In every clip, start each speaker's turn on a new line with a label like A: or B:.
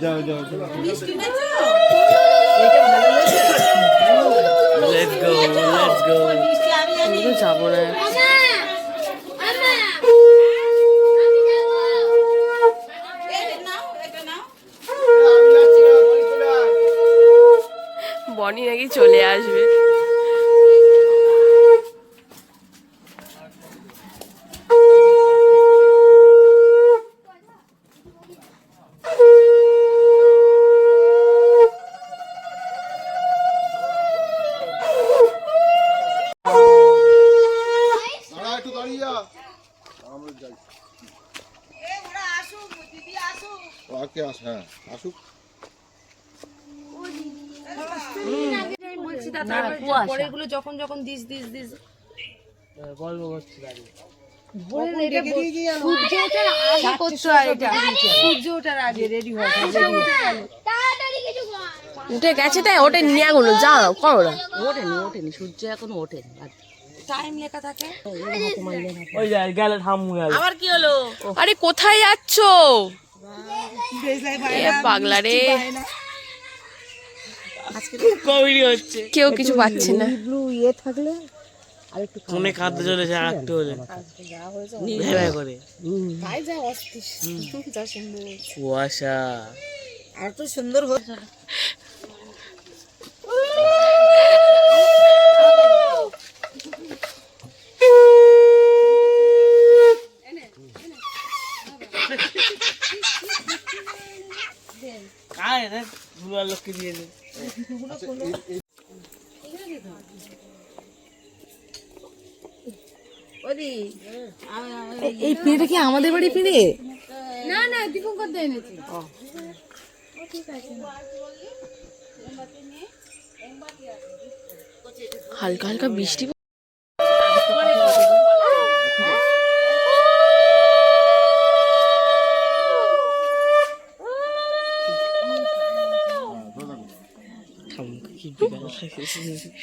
A: যাও যাও
B: let's go আমি তো যাবো না। বনি নাকি চলে আসবে।
C: যখন যখন দিস দিস দিস
B: গল্প করছি দাঁড়িয়ে। উঠে গেছে তাই ওটা নিয়ে আগুলো যাও করো না।
C: ওঠেনি সূর্য এখনো ওঠেনি, টাইম লেখা থাকে।
B: ওই যায় গেলে থামু গেল। আবার কি হলো? আরে কোথায় যাচ্ছো? এ পাগলা রে, কমেডি হচ্ছে, কেউ কিছু পাচ্ছে না।
C: ইয়ে থাকলে
B: মনে খাদ্য চলেছে আর একটু হলে ভেবে করে কুয়াশা
C: এত সুন্দর হচ্ছে।
B: কায় রে দুলার লোককে দিয়ে দে।
C: এই পিঁড়েটা কি আমাদের বাড়ি পিঁড়ে?
D: না না দীপঙ্কর দা এনেছে।
B: হালকা হালকা বৃষ্টি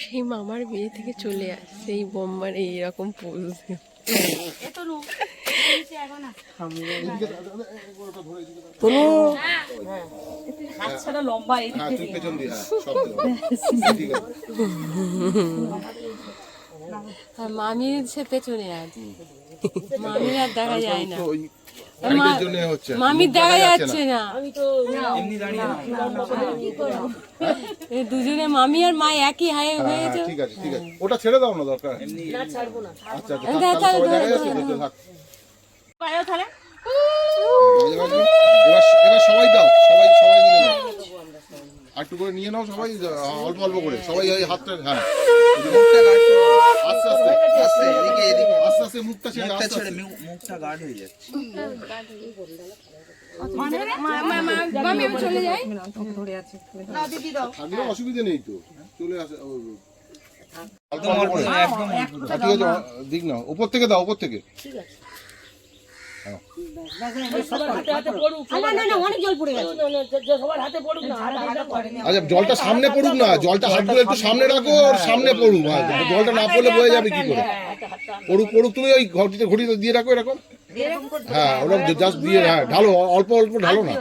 B: সেই মামার বিয়ে থেকে চলে আসছে এই বোম্বার এইরকম পোজ। মামির সে পেছনে আছে, মামির আর দেখা যায় না, মামির দেখা যাচ্ছে না। দুজনে মামি আর মা একই হায়ে হয়েছে।
A: ঠিক আছে ঠিক আছে, ওটা ছেড়ে দাও না, দরকার
C: না ছাড়বো না।
A: আচ্ছা আচ্ছা এবার সবাই দাও, সবাই সবাই মিলে দাও, একটু করে নিয়ে নাও সবাই, অল্প অল্প করে সবাই ওই হাতটা। হ্যাঁ আস্তে আস্তে আস্তে এদিকে এদিকে আস্তে আস্তে মুখটা ছেড়ে মুখটা গার্ড হয়ে যাচ্ছে।
D: চলে যায়
A: থাকলেও অসুবিধা নেই তো, চলে আসে। ঠিক আছে দিক না, উপর থেকে দাও, উপর থেকে। আচ্ছা জলটা সামনে পড়ুক না, জলটা হাতগুলো একটু সামনে রাখো, আর সামনে পড়ুক। জলটা না পড়লে বয়ে যাবে কি করে? পড়ুক পড়ুক, তুমি ওই ঘটিতে ঘটিতে দিয়ে রাখো এরকম। হ্যাঁ ওরা জাস্ট দিয়ে, হ্যাঁ ঢালো, অল্প অল্প ঢালো না।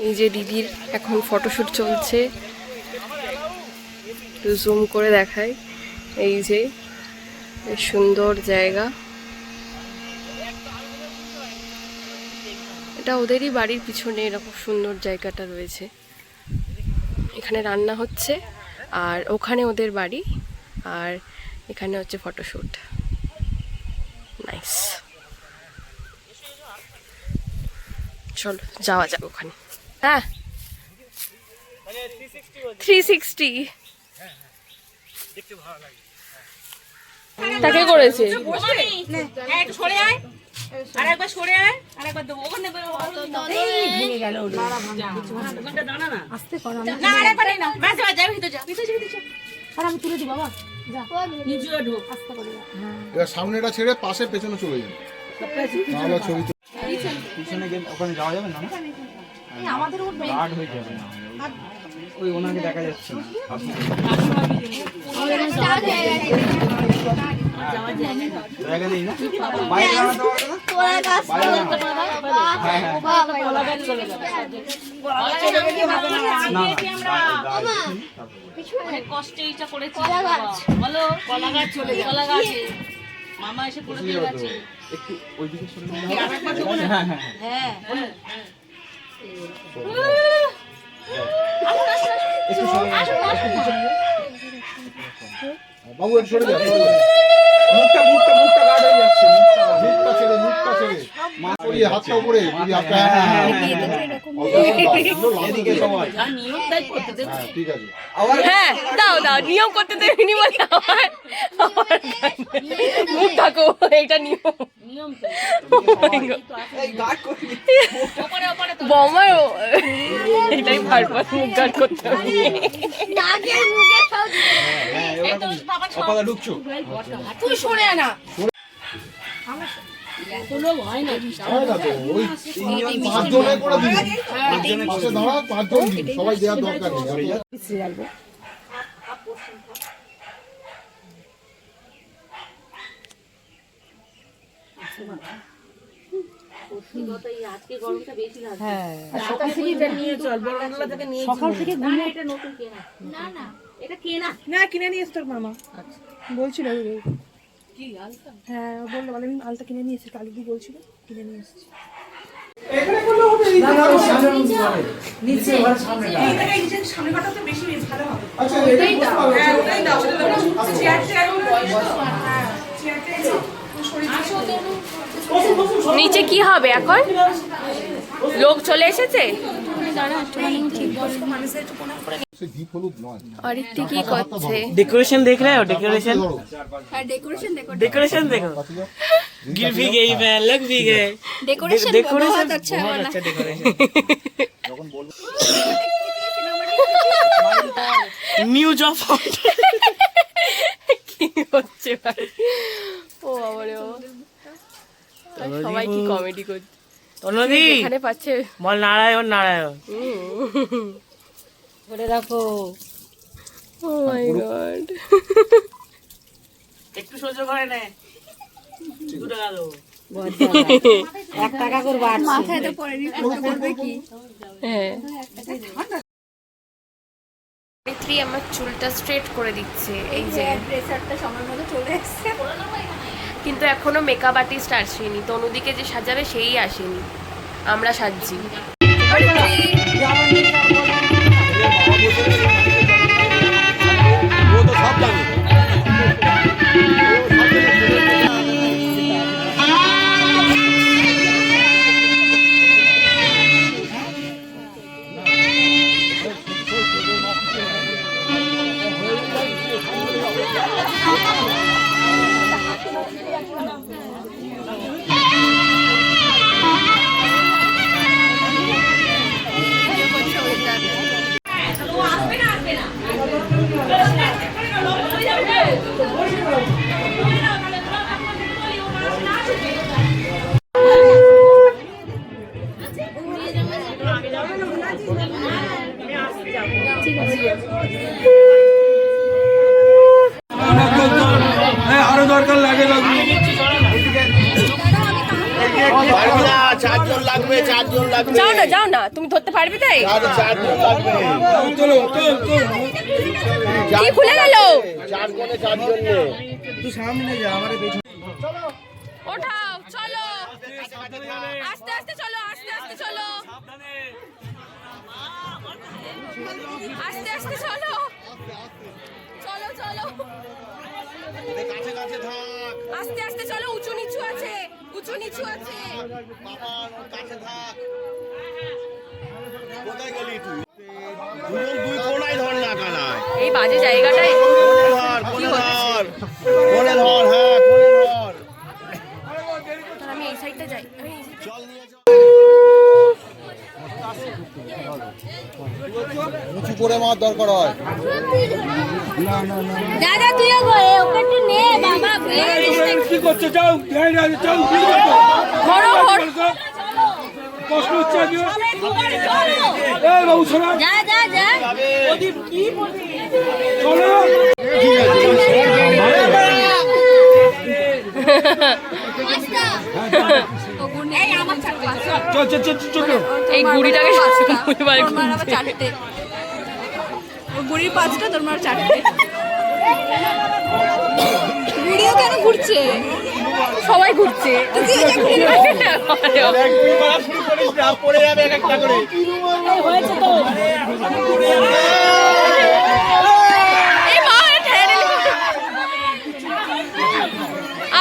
B: এই যে দিদির এখন ফটোশুট চলছে, একটু জুম করে দেখাই। এই যে বেশ সুন্দর জায়গা, এটা ওদেরই বাড়ির পিছনে এরকম সুন্দর জায়গাটা রয়েছে। এখানে রান্না হচ্ছে আর ওখানে ওদের বাড়ি, আর এখানে হচ্ছে ফটোশুট। নাইস, চলো যাওয়া যাক ওখানে। হ্যাঁ 360 তাকে করেছে।
A: সামনেটা ছেড়ে পাশে পেছনে চলে যাবে, ছবি
E: পিছনে গেলে ওখানে যাওয়া যাবে না, আমাদের গার্ড হয়ে যাবে না, ওই ওনাকে দেখা যাচ্ছে না। জায়গা নেই না, বাইরে
C: অনেক কষ্টে এইটা করেছি বলো কলা গাছ চলে যায় কলা গাছ মামা এসে করে দিয়ে গেছে
E: একটু ওইদিকে সরে
C: হ্যাঁ
A: বাবু একটু সরে যাও,
E: মুখটা গাঢ় হয়ে যাচ্ছে
A: মুখটা ছেড়ে হাতটা উপরে দিদি, হাতটা
E: এদিকে সবাই
C: আর নিয়ম তাই করতে দেব
A: ঠিক আছে।
B: হ্যাঁ দাও নিয়ম করতে দেবেনি বলে মুখ থাকো, এটা নিয়ম।
C: নিয়ম তো
E: এই গার্ড করে
C: ওপরে ওপরে তো
B: বমার এটাই বারবার মুখ গার্ড করতে হবে।
E: হ্যাঁ এরকম অপাদা ঢুকছো
D: তুই সরে আনা
A: হয় না তো, ওই 5 জনে করে দিন, পাশে দাঁড়া 5 জন দিন, সবাই দেওয়ার দরকার নেই।
C: আজকে গরমটা বেশি লাগছে
D: সকাল থেকে এটা নিয়ে চল বড়গুলো থেকে নিয়ে
C: সকাল থেকে ঘুরে এটা নতুন কেনা না এটা কেনা
D: না কিনে নিয়ে এসে তোর মামা বলছিল কি আলতা হ্যাঁ ও বললো বলে আমি আলতা কিনে নিয়ে এসেছি কালকে বলছিল কিনে নিয়ে এসেছি
B: নিচে কি হবে এখন? লোক চলে এসেছে।
A: দীপ হলুদ নয়,
B: অরিত্রি কি করছে?
F: डेकोरेशन देख रहे हो डेकोरेशन डेकोरेशन देखो गिर भी गई मैं लग भी गए डेकोरेशन बहुत अच्छा डेकोरेशन न्यू जॉब
B: কি হচ্ছে ভাই? ও বাবারে বাবা, আর সবাই কি কমেডি করছে
F: তনদি
B: এখানে পাচ্ছে।
F: বল নারায়ণ নারায়ণ
C: করে রাখো
B: ও মাই গড,
F: একটু সহ্য করে নে 2 টাকা দাও
C: 1 টাকা করে বাড়ছে মাথায় তো
B: হ্যাঁ। অরিত্রি আমার চুলটা স্ট্রেট করে দিচ্ছে, এই যে
D: ড্রেসারটা সময় মতো চলে এসেছে
B: কিন্তু এখনো মেকআপ আর্টিস্ট আসেনি, তনুদিকে যে সাজাবে সেই আসেনি, আমরা সাজছি।
E: আরো দরকার লাগে
B: যাও না তুমি ধরতে পারবে তাই? কি খুলে গেল?
E: তুই সামনে যা আমার
B: ওঠাও, চলো আস্তে আস্তে চলো, আস্তে আস্তে চলো, আস্তে আস্তে চলো, চলো চলো আস্তে আস্তে চলো, উঁচু নিচু আছে, উঁচু নিচু আছে। এই বাজে জায়গাটায় আমি এই সাইডটা যাই,
A: উঁচু করে মার দরকার হয়।
D: দাদা তুই ওকে একটু নে বাবা
E: কি করছো যাও যাও
B: ঘোরো ঘোরো,
E: কষ্ট হচ্ছে এই বাবু শোনা
D: যা যা যা
E: চলো চল চল চল চল
B: এই গুড়িটাকে এবার
D: তোমার আবার 4টে ও গুড়ির 5টা তোর মার 4টে গুড়িও কেন ঘুরছে
B: সবাই ঘুরছে
E: পড়ে যাবে এক একটা করে
C: হয়েছে তো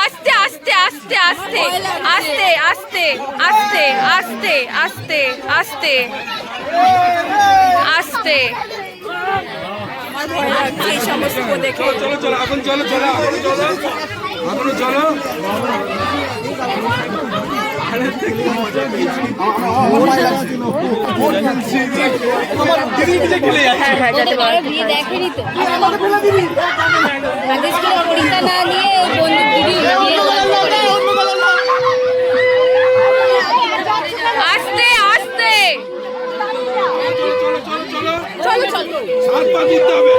B: আস্তে আস্তে আস্তে আস্তে আস্তে আস্তে আস্তে আস্তে আস্তে আস্তে আস্তে
D: এই সমস্ত দেখে
E: চলো চলো এখন চলো চলো এখনো চলো
B: হ্যাঁ হ্যাঁ যাতে বড়
C: বিয়ে দেখেনি তো আগে স্কুলে পরীক্ষা না নিয়ে বন্ধু দিদি
B: আস্তে আস্তে
E: চলো চলো সাত পা দিতে হবে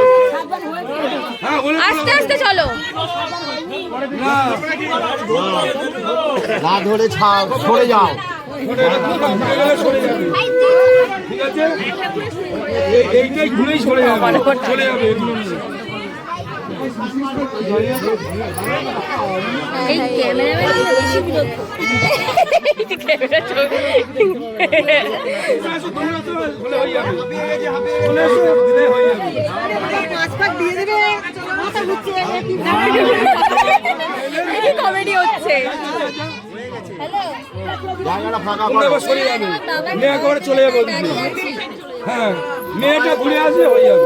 E: হ্যাঁ বলে
B: আস্তে আস্তে চলো
A: না ধরে ছাড় সরে যাও
E: ঠিক আছে এইটাই ঘুরেই সরে যাবে চলে যাবে এগুলো নিয়ে
C: এই ক্যামেরাম্যান বেশি বিরক্ত
B: ক্যামেরা চোখ
E: বলে হয়ে যাবে চলে এসো দিলে হয়ে যাবে
B: কি কমেডি হচ্ছে
A: জায়গাটা ফাঁকা
E: তোমরা এবার সরে যাবে মেয়ে একেবারে চলে যাবে ওদিকে হ্যাঁ মেয়েটা ঘুরে আসলে হয়ে যাবে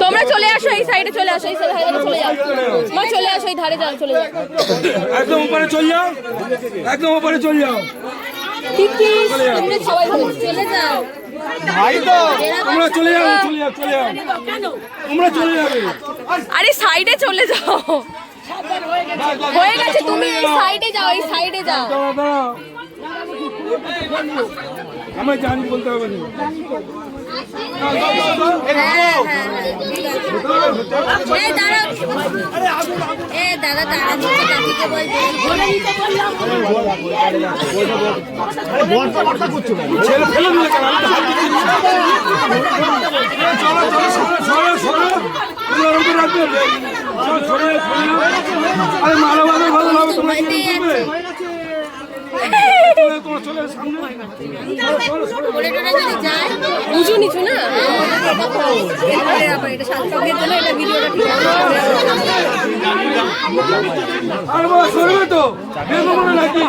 B: তোমরা চলে আসো এই সাইডে চলে আসো এই সাইডে চলে যাও মা চলে আসো এই ধারে যাও চলে যাও
E: একদম উপরে চলে যাও একদম উপরে চলে যাও
B: ঠিকই তোমরা সবাই চলে যাও
E: তোমরা চলে যাও চলে যাও চলে যাও তোমরা চলে যাবে
B: আরে সাইডে চলে যাও হয়ে গেছে তুমি এই সাইডে যাও এই সাইডে যাও
E: দাঁড়াও দাঁড়াও আমার জানি বলতে হবে না
C: দাদা দাঁড়া কাকিকে বলবে
E: ছেলে ফেলে দিলে কেন আমি তো হাত দিচ্ছি না। চলো চলো সরো সরো তুমি ওরকম করে রাখবে চলো সরো আরে মারো মারো ভালো হবে তোমরা কি করবে তোমরা চলে সামনে
C: বলে টোলে যদি যায়
B: উঁচু নিচু না
D: এটা সাতটার জন্য এটা ভিডিওটা ঠিক আছে
E: আরে বাবা সরবে তো বেরো মনে নাকি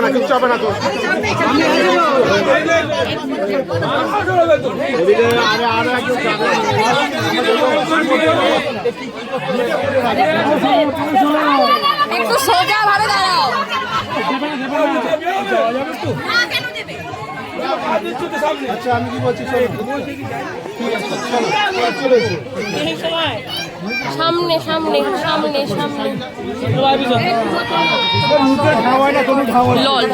A: কিচ্ছু হবে না তো এদিকে আরো একজন যাবে
B: একটু সোজা ভাবে দাঁড়াও
A: আচ্ছা আমি কি বলছি
B: সামনে সামনে সামনে সামনে লল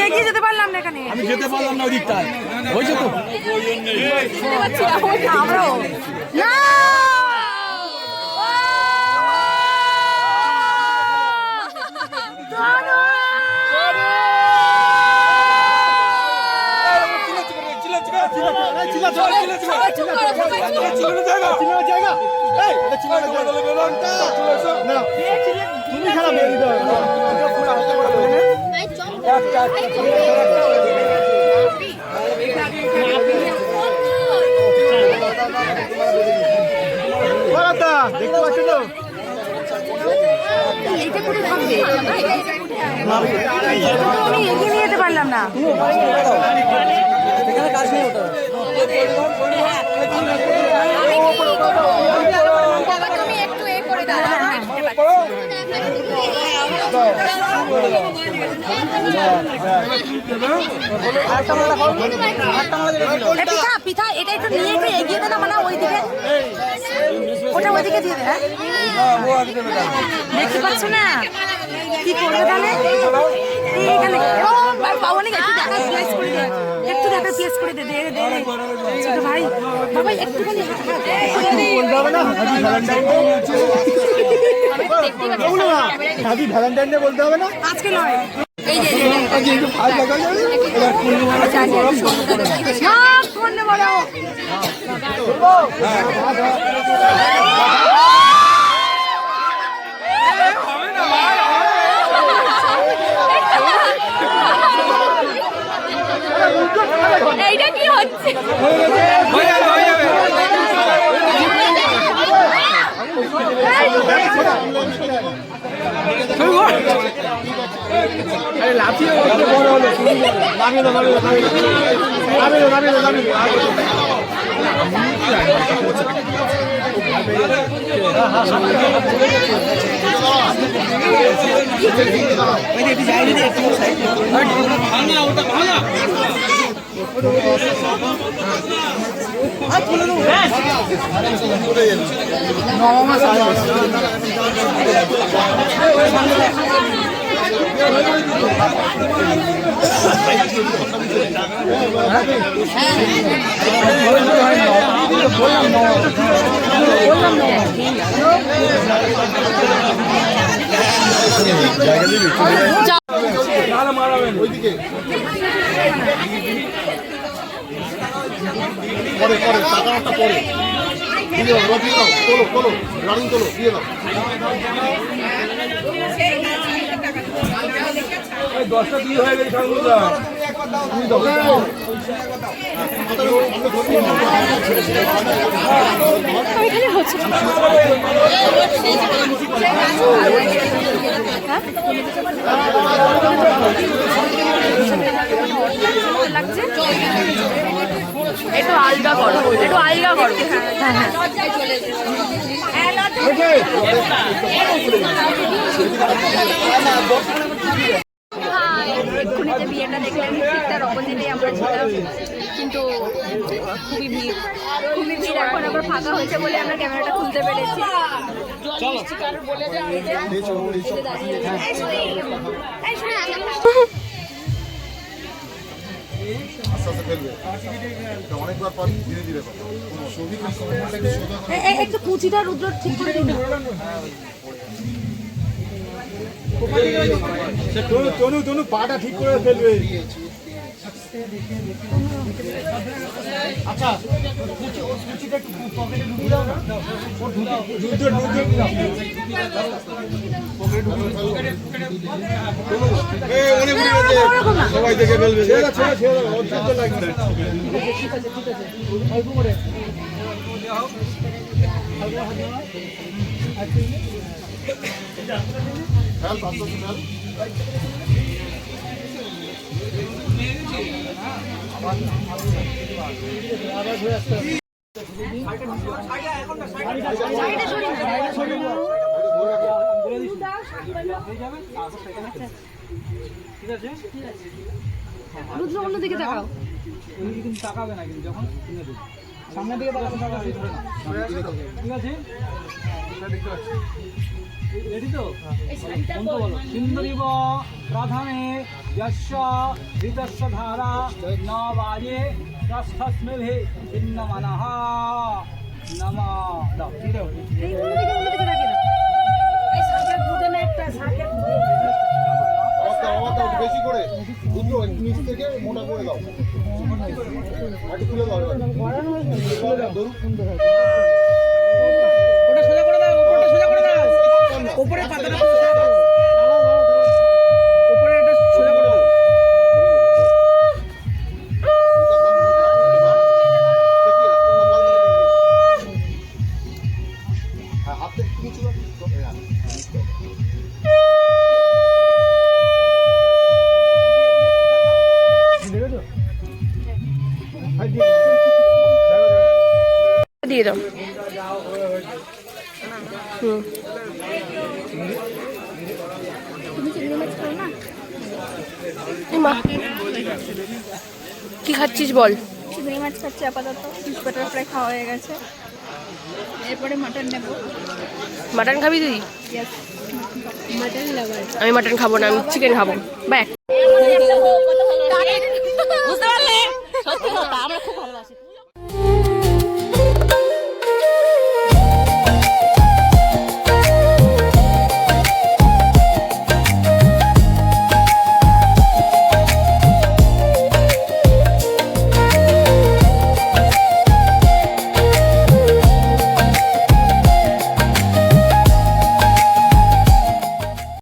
D: এগিয়ে যেতে পারলাম না এখানে
E: আমি যেতে পারলাম না ওই দিকটায় হয়েছে তো
D: আমরাও না
A: তুমি খারাপ দেখতে পাচ্ছ তো
D: এইটা করে থাকবে আমি এগিয়ে নিয়ে যেতে পারলাম না
C: তুমি একটু এ করে দাও
D: পিঠা পিঠা এটা একটু নিয়ে একটু এগিয়ে দে না, মানে ওইদিকে, ওটা ওইদিকে দিয়ে দে। হ্যাঁ দেখতে পাচ্ছ না কি করবে তাহলে? এইখানে পাবো না, একটু দেখা প্লেস করে দে, একটু দেখা প্লেস করে দে, দে দে ছোট ভাই। বাবা একটুখানি
E: হ্যাপি ভ্যালেন্টাইন ডে বলতে হবে না
D: আজকে নয়, এই যে
B: এইটা কি হচ্ছে?
E: লাফিয়ে বড় হলো নামিয়ে দাও, নামিয়ে দাও, নামিয়ে দাও, নামিয়ে দাও, নামিয়ে
A: ওইদিকে পরে পরে টাকাটা পরে দিয়ে দাও, রবি দাও, তোলো তোলো, রানিং তোলো, দিয়ে দাও।
E: 10টা দিয়ে হয়ে গেছে ঠাকুরদা, তুমি দাও।
B: ওইখানে হচ্ছে একটু আলগা করো, একটু আলগা করো। এক্ষুনি যে বিয়েটা দেখলেন ঠিক তার অপোজিটে আমরা ছিলাম, কিন্তু খুবই ভিড়, খুবই ভিড়। এখন আবার ফাঁকা হয়েছে বলে আমরা ক্যামেরাটা খুলতে পেরেছি।
A: অনেকবার পাবি, ধীরে ধীরে পাবি।
D: একটু কুচিটা রুদ্র ঠিক করে দিন।
E: তনু তনু পাটা ঠিক করে ফেলবে। আচ্ছা কুচিটা একটু পকেটে ঢুকিয়ে দাও না, সবাই দেখে ফেলবে। লাগবে ঠিক আছে, ঠিক আছে, অল্প করে
A: খেয়াল পাঁচ খেয়াল
D: রুদ্র অন্যদিকে তাকাও।
E: কিন্তু তাকাবে না, কিন্তু যখন সামনের দিকে তাকাবে, ঠিক আছে? রেডি তো? বলো সুন্দরীব প্রধানে যস্য ঋতস্য ধারা ন বাজে তস্থস্মৃভে ছিন্ন মনঃ নম। দাও ঠিক আছে,
D: অন্যদিকে তাকিয়ে দাও। এই সাকের দুধে না একটা সাকের
A: বেশি করে রুদ্র একটু নিচ থেকে মোটা করে দাও, একটু তুলে দাও,
E: ওটা সোজা করে দাও, উপরটা সোজা করে দাও, উপরে পাতাটা উপরে এটা সোজা করে দাও।
A: হাত থেকে কিছু
B: দিয়ে দাও। হুম এই মা, কি খাচ্ছিস বল?
D: চিংড়ি মাছ খাচ্ছি আপাতত, ফিশ বাটার ফ্রাই খাওয়া হয়ে গেছে, এরপরে মাটন নেব।
B: মাটন খাবি তুই?
D: মাটন লাভার।
B: আমি মাটন খাবো না, আমি চিকেন খাবো। ব্যাক।
C: বুঝতে পারলে? সত্যি কথা, আমরা খুব ভালোবাসি।